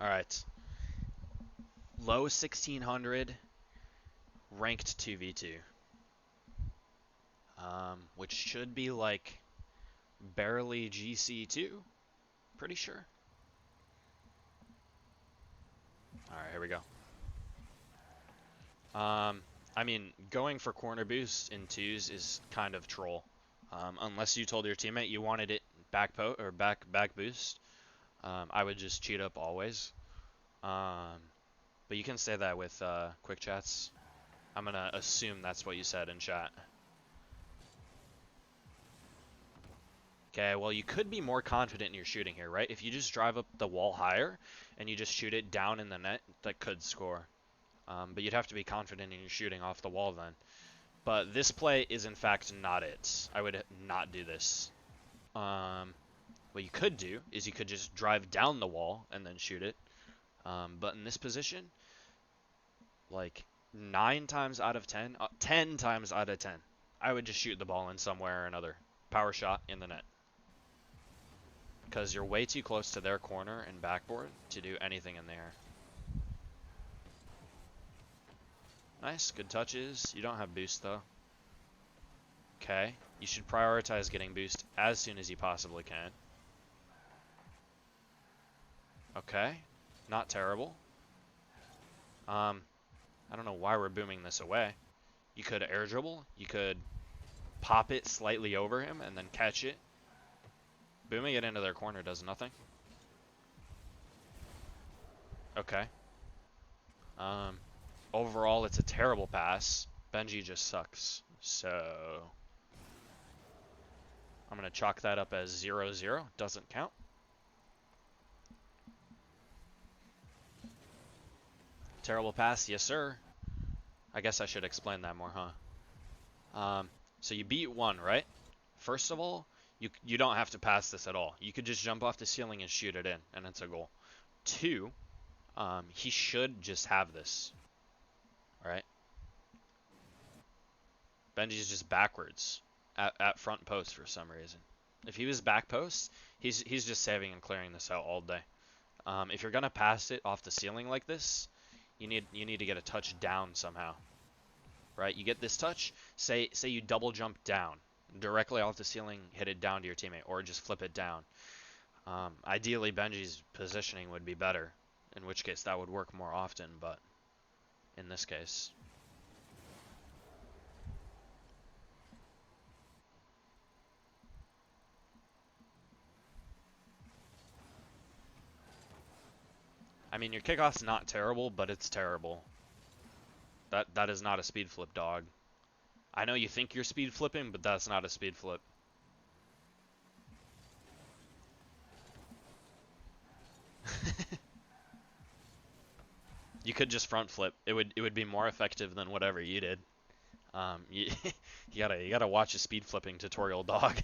All right. Low 1600, ranked 2v2. Which should be like barely GC2, pretty sure. All right, here we go. I mean, going for corner boost in twos is kind of troll. Unless you told your teammate you wanted it back boost, I would just cheat up always. But you can say that with quick chats. I'm gonna assume that's what you said in chat. Okay, well you could be more confident in your shooting here, right? If you just drive up the wall higher and you just shoot it down in the net, that could score. But you'd have to be confident in your shooting off the wall then. But this play is in fact not it. I would not do this. What you could do is you could just drive down the wall and then shoot it. But in this position, like 9 times out of 10, 10 times out of 10, I would just shoot the ball in somewhere or another. Power shot in the net. Because you're way too close to their corner and backboard to do anything in the air. Nice, good touches. You don't have boost though. Okay, you should prioritize getting boost as soon as you possibly can. Okay, not terrible. I don't know why we're booming this away. You could air dribble. You could pop it slightly over him and then catch it. Booming it into their corner does nothing. Okay. Overall, it's a terrible pass. Benji just sucks. So I'm going to chalk that up as 0-0. Doesn't count. Terrible pass, yes sir. I guess I should explain that more, huh? So you beat one, right? First of all, you don't have to pass this at all. You could just jump off the ceiling and shoot it in, and it's a goal. Two, he should just have this, right? Benji's just backwards at front post for some reason. If he was back post, he's just saving and clearing this out all day. If you're gonna pass it off the ceiling like this, you need to get a touch down somehow, right? You get this touch. Say you double jump down directly off the ceiling, hit it down to your teammate, or just flip it down. Ideally, Benji's positioning would be better, in which case that would work more often. But in this case. I mean, your kickoff's not terrible, but it's terrible. That is not a speed flip, dog. I know you think you're speed flipping, but that's not a speed flip. You could just front flip. It would be more effective than whatever you did. You you gotta watch a speed flipping tutorial, dog.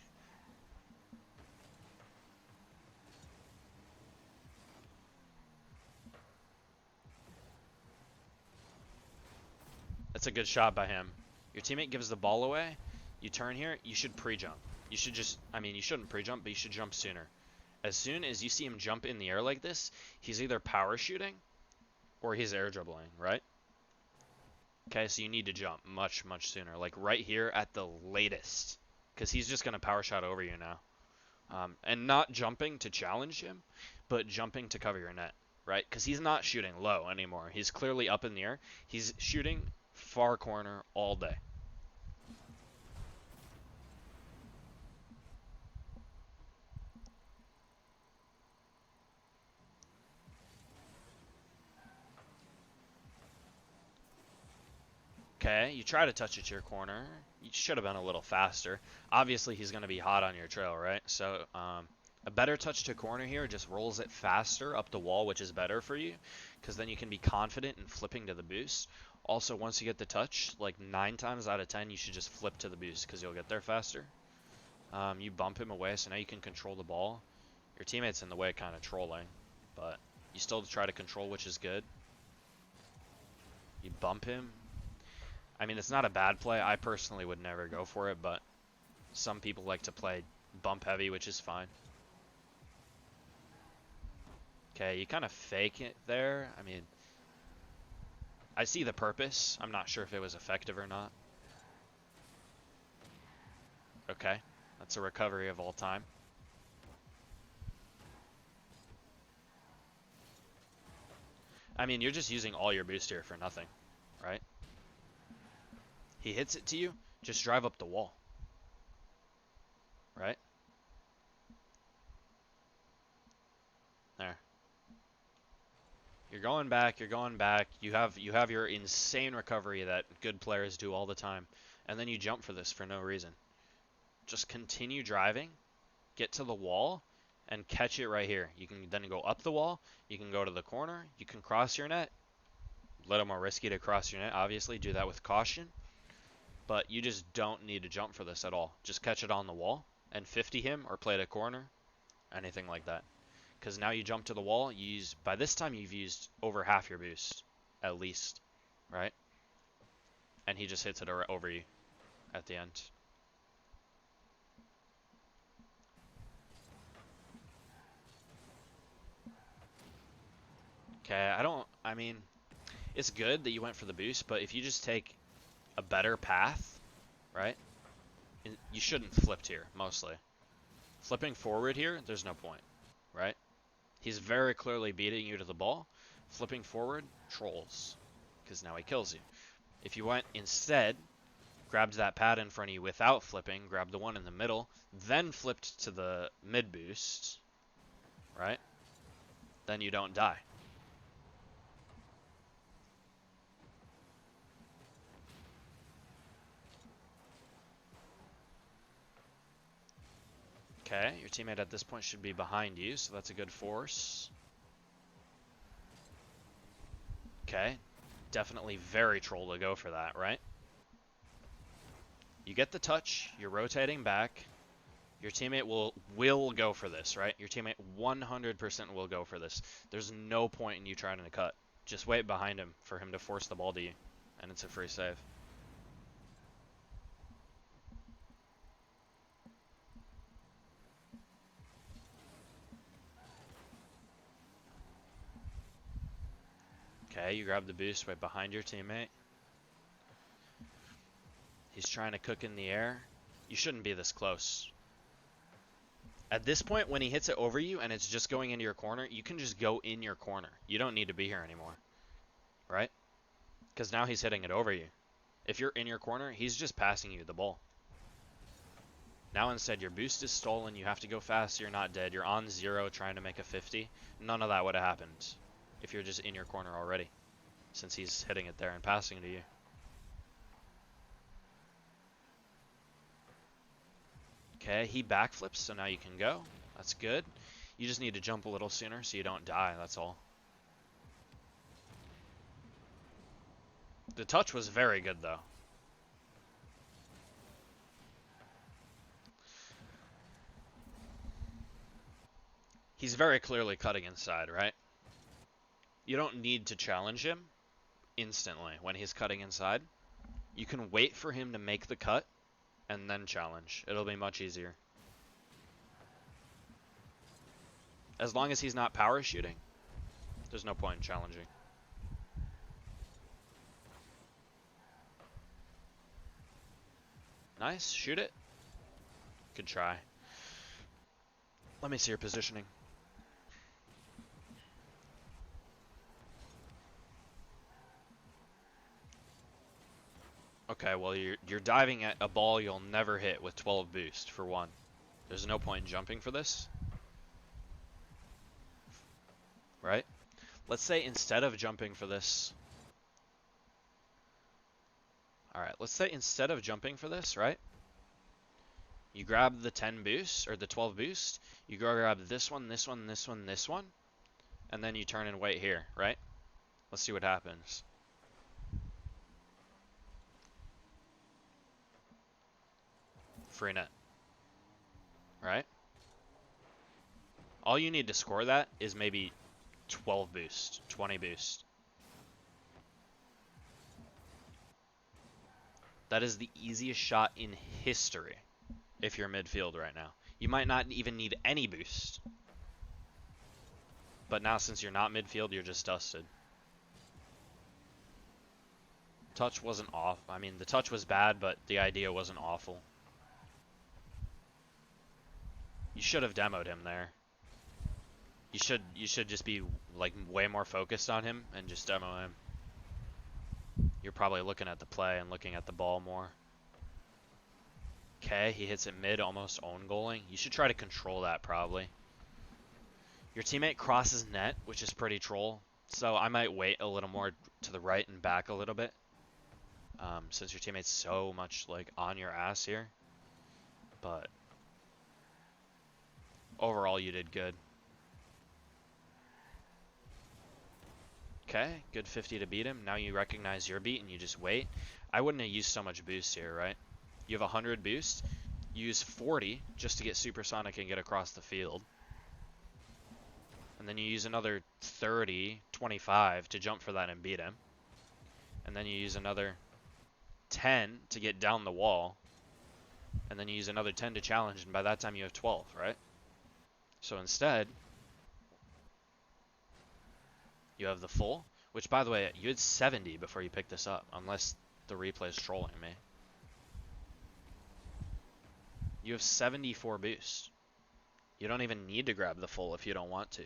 That's a good shot by him. Your teammate gives the ball away. You turn here. You should pre-jump. You should just, I mean, you shouldn't pre-jump, but you should jump sooner. As soon as you see him jump in the air like this, he's either power shooting or he's air dribbling, right? Okay, so you need to jump much sooner, like right here at the latest, because he's just gonna power shot over you now. And not jumping to challenge him, but jumping to cover your net, right? Because he's not shooting low anymore. He's clearly up in the air. He's shooting far corner all day. Okay, you try to touch it to your corner. You should have been a little faster. Obviously, he's going to be hot on your trail, right? So a better touch to corner here just rolls it faster up the wall, which is better for you, because then you can be confident in flipping to the boost. Also, once you get the touch, like 9 times out of 10, you should just flip to the boost, because you'll get there faster. You bump him away, so now you can control the ball. Your teammate's in the way, kind of trolling, but you still try to control, which is good. You bump him. I mean, it's not a bad play. I personally would never go for it, but some people like to play bump heavy, which is fine. Okay, you kind of fake it there. I mean, I see the purpose. I'm not sure if it was effective or not. Okay, that's a recovery of all time. I mean, you're just using all your boost here for nothing, right? He hits it to you, just drive up the wall, right? There. You're going back, you're going back. You have your insane recovery that good players do all the time. And then you jump for this for no reason. Just continue driving, get to the wall, and catch it right here. You can then go up the wall, you can go to the corner, you can cross your net. A little more risky to cross your net, obviously, do that with caution. But you just don't need to jump for this at all. Just catch it on the wall and 50 him or play it a corner, anything like that. Because now you jump to the wall, by this time you've used over half your boost, at least, right? And he just hits it over you at the end. Okay, I mean, it's good that you went for the boost, but if you just take a better path, right? You shouldn't flipped here, mostly. Flipping forward here, there's no point, right? He's very clearly beating you to the ball. Flipping forward, trolls, because now he kills you. If you went instead, grabbed that pad in front of you without flipping, grabbed the one in the middle, then flipped to the mid boost, right? Then you don't die. Okay, your teammate at this point should be behind you, so that's a good force. Okay, definitely very troll to go for that, right? You get the touch, you're rotating back. Your teammate will go for this, right? Your teammate 100% will go for this. There's no point in you trying to cut. Just wait behind him for him to force the ball to you, and it's a free save. Okay, you grab the boost right behind your teammate. He's trying to cook in the air. You shouldn't be this close. At this point, when he hits it over you and it's just going into your corner, you can just go in your corner. You don't need to be here anymore, right? Because now he's hitting it over you. If you're in your corner, he's just passing you the ball. Now instead, your boost is stolen. You have to go fast. You're not dead. You're on 0 trying to make a 50. None of that would have happened if you're just in your corner already, since he's hitting it there and passing to you. Okay, he backflips, so now you can go. That's good. You just need to jump a little sooner so you don't die, that's all. The touch was very good, though. He's very clearly cutting inside, right? You don't need to challenge him instantly when he's cutting inside. You can wait for him to make the cut and then challenge. It'll be much easier. As long as he's not power shooting, there's no point in challenging. Nice, shoot it. Good try. Let me see your positioning. Okay, well you're diving at a ball you'll never hit with 12 boost, for one. There's no point in jumping for this. Right? Let's say instead of jumping for this... Alright, let's say instead of jumping for this, right? You grab the 10 boost, or the 12 boost, you go grab this one, this one, this one, this one, and then you turn and wait here, right? Let's see what happens. Free net. Right? All you need to score that is maybe 12 boost, 20 boost. That is the easiest shot in history if you're midfield right now. You might not even need any boost. But now since you're not midfield, you're just dusted. Touch wasn't off. I mean, the touch was bad, but the idea wasn't awful. You should have demoed him there. You should just be like way more focused on him and just demo him. You're probably looking at the play and looking at the ball more. Okay, he hits it mid, almost own goaling. You should try to control that probably. Your teammate crosses net, which is pretty troll. So I might wait a little more to the right and back a little bit. Since your teammate's so much like on your ass here. But overall you did good. Okay, good 50 to beat him. Now you recognize your beat and you just wait. I wouldn't have used so much boost here, right? You have 100 boost. Use 40 just to get supersonic and get across the field. And then you use another 30, 25 to jump for that and beat him. And then you use another 10 to get down the wall. And then you use another 10 to challenge, and by that time you have 12, right? So instead, you have the full, which by the way, you had 70 before you picked this up, unless the replay is trolling me. You have 74 boost. You don't even need to grab the full if you don't want to.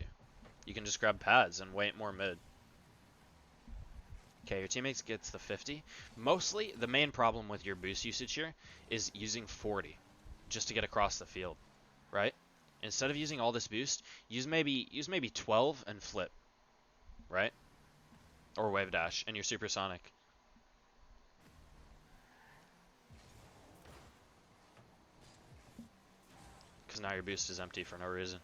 You can just grab pads and wait more mid. Okay, your teammates gets the 50. Mostly, the main problem with your boost usage here is using 40 just to get across the field, right? Instead of using all this boost, use maybe 12 and flip, right? Or wave dash and your supersonic. Because now your boost is empty for no reason.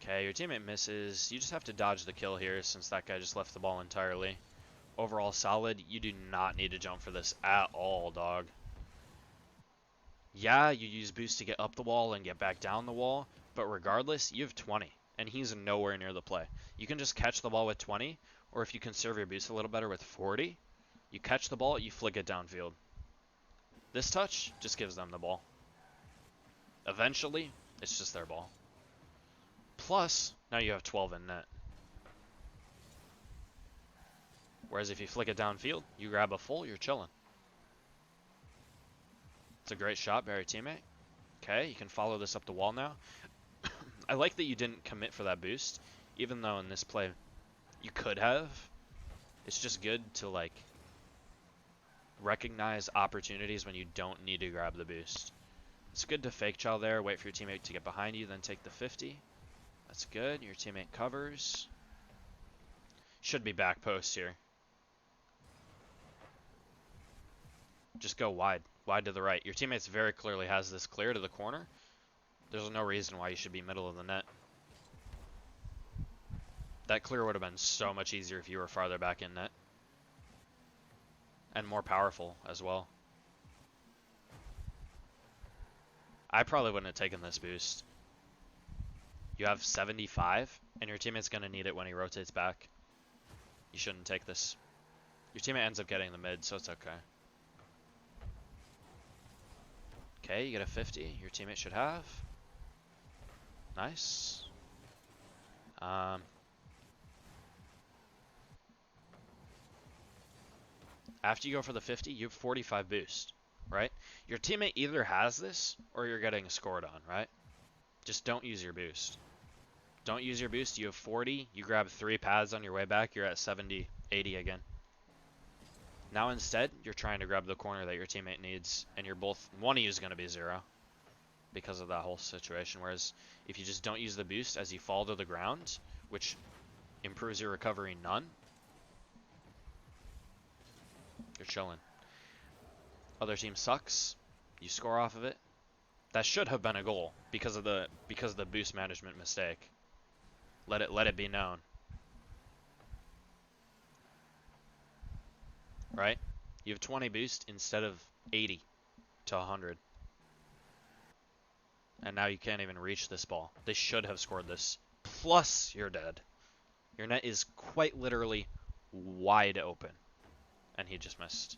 Okay, your teammate misses. You just have to dodge the kill here since that guy just left the ball entirely. Overall solid. You do not need to jump for this at all, dog. Yeah, you use boost to get up the wall and get back down the wall, but regardless, you have 20, and he's nowhere near the play. You can just catch the ball with 20, or if you conserve your boost a little better with 40, you catch the ball, you flick it downfield. This touch just gives them the ball. Eventually, it's just their ball. Plus, now you have 12 in net. Whereas if you flick it downfield, you grab a full, you're chilling. It's a great shot by your teammate. Okay, you can follow this up the wall now. I like that you didn't commit for that boost, even though in this play you could have. It's just good to like recognize opportunities when you don't need to grab the boost. It's good to fake chow there, wait for your teammate to get behind you, then take the 50. That's good. Your teammate covers. Should be back post here. Just go wide. Wide to the right. Your teammates very clearly has this clear to the corner. There's no reason why you should be middle of the net. That clear would have been so much easier if you were farther back in net. And more powerful as well. I probably wouldn't have taken this boost. You have 75, and your teammate's going to need it when he rotates back. You shouldn't take this. Your teammate ends up getting the mid, so it's okay. Okay, you get a 50. Your teammate should have. Nice. After you go for the 50, you have 45 boost, right? Your teammate either has this, or you're getting scored on, right? Just don't use your boost. Don't use your boost. You have 40. You grab 3 pads on your way back. You're at 70, 80 again. Now instead, you're trying to grab the corner that your teammate needs, and you're both, one of you is going to be 0 because of that whole situation. Whereas if you just don't use the boost as you fall to the ground, which improves your recovery none, you're chilling. Other team sucks. You score off of it. That should have been a goal because of the boost management mistake. Let it be known. Right? You have 20 boost instead of 80 to 100. And now you can't even reach this ball. They should have scored this. Plus, you're dead. Your net is quite literally wide open. And he just missed.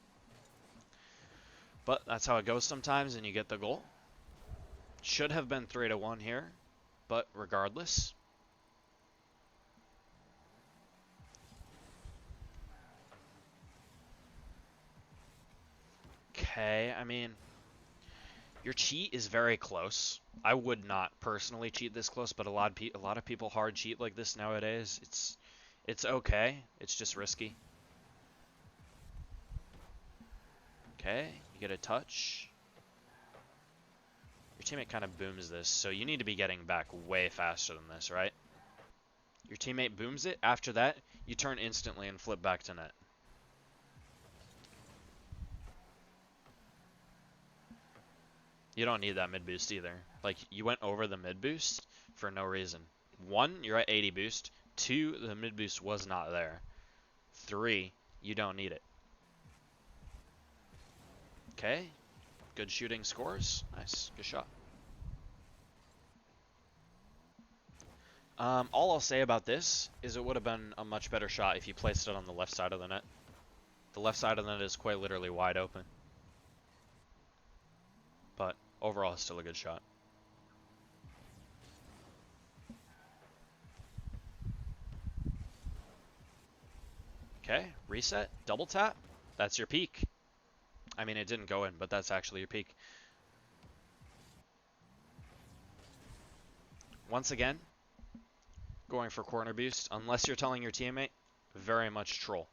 But that's how it goes sometimes, and you get the goal. Should have been 3-1 here, but regardless. Okay, I mean, your cheat is very close. I would not personally cheat this close, but a lot of people hard cheat like this nowadays. It's okay. It's just risky. Okay, you get a touch. Your teammate kind of booms this, so you need to be getting back way faster than this, right? Your teammate booms it. After that, you turn instantly and flip back to net. You don't need that mid boost either. Like, you went over the mid boost for no reason. 1, you're at 80 boost. 2, the mid boost was not there. 3, you don't need it. Okay, good shooting scores. Nice, good shot. All I'll say about this is it would have been a much better shot if you placed it on the left side of the net. The left side of the net is quite literally wide open. But overall, it's still a good shot. Okay, reset, double tap. That's your peak. I mean, it didn't go in, but that's actually your peak. Once again, going for corner boost, unless you're telling your teammate, very much troll.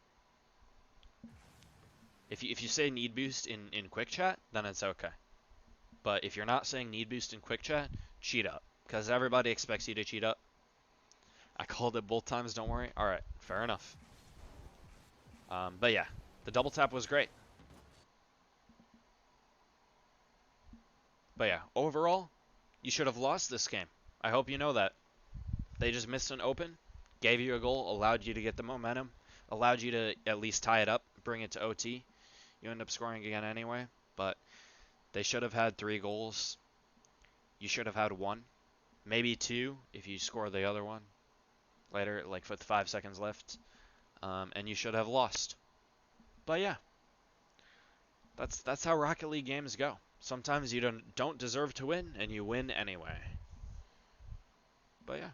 If you say need boost in quick chat, then it's okay. But if you're not saying need boost in quick chat, cheat up. Because everybody expects you to cheat up. I called it both times, don't worry. Alright, fair enough. But yeah, the double tap was great. But yeah, overall, you should have lost this game. I hope you know that. They just missed an open, gave you a goal, allowed you to get the momentum, allowed you to at least tie it up, bring it to OT. You end up scoring again anyway, but they should have had 3 goals. You should have had 1, maybe 2 if you score the other one later, like with 5 seconds left. And you should have lost. But yeah, that's how Rocket League games go. Sometimes you don't deserve to win, and you win anyway. But yeah.